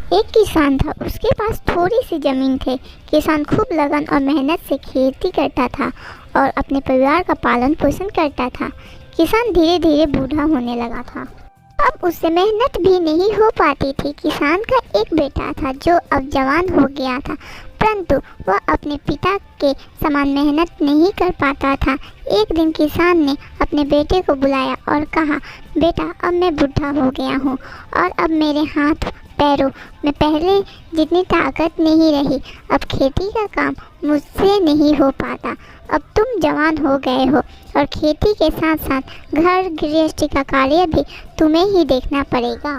एक किसान था। उसके पास थोड़ी सी ज़मीन थी। किसान खूब लगन और मेहनत से खेती करता था और अपने परिवार का पालन पोषण करता था। किसान धीरे धीरे बूढ़ा होने लगा था। अब उससे मेहनत भी नहीं हो पाती थी। किसान का एक बेटा था जो अब जवान हो गया था, परंतु वह अपने पिता के समान मेहनत नहीं कर पाता था। एक दिन किसान ने अपने बेटे को बुलाया और कहा, बेटा, अब मैं बूढ़ा हो गया हूँ और अब मेरे हाथ पैरों में पहले जितनी ताकत नहीं रही। अब खेती का काम मुझसे नहीं हो पाता। अब तुम जवान हो गए हो और खेती के साथ साथ घर गृहस्थी का कार्य भी तुम्हें ही देखना पड़ेगा।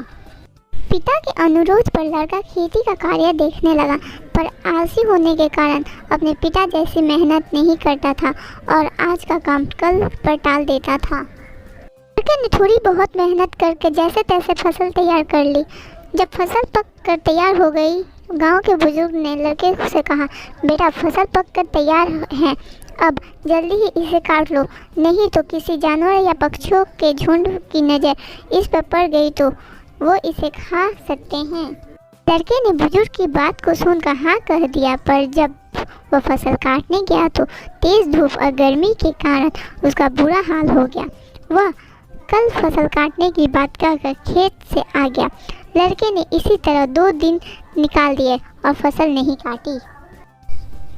पिता के अनुरोध पर लड़का खेती का कार्य देखने लगा, पर आलसी होने के कारण अपने पिता जैसी मेहनत नहीं करता था और आज का काम कल पर टाल देता था। लड़के ने थोड़ी बहुत मेहनत करके जैसे तैसे फसल तैयार कर ली। जब फसल पक कर तैयार हो गई, गांव के बुजुर्ग ने लड़के से कहा, बेटा, फसल पक कर तैयार है, अब जल्दी ही इसे काट लो, नहीं तो किसी जानवर या पक्षियों के झुंड की नज़र इस पर पड़ गई तो वो इसे खा सकते हैं। लड़के ने बुजुर्ग की बात को सुनकर हाँ कह दिया, पर जब वह फसल काटने गया तो तेज़ धूप और गर्मी के कारण उसका बुरा हाल हो गया। वह कल फसल काटने की बात कहकर खेत से आ गया। लड़के ने इसी तरह 2 दिन निकाल दिए और फसल नहीं काटी।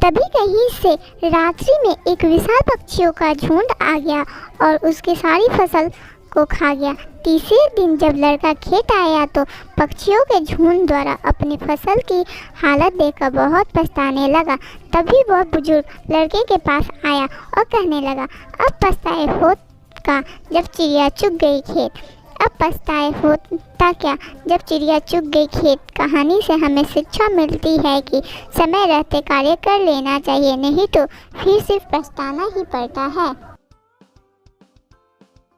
तभी कहीं से रात्रि में एक विशाल पक्षियों का झुंड आ गया और उसकी सारी फसल को खा गया। तीसरे दिन जब लड़का खेत आया तो पक्षियों के झुंड द्वारा अपनी फसल की हालत देखकर बहुत पछताने लगा। तभी वह बुजुर्ग लड़के के पास आया और कहने लगा, अब पछताए होता जब चिड़िया चुग गई खेत। अब पछताए होता क्या जब चिड़िया चुग गई खेत। कहानी से हमें शिक्षा मिलती है कि समय रहते कार्य कर लेना चाहिए, नहीं तो फिर सिर्फ पछताना ही पड़ता है।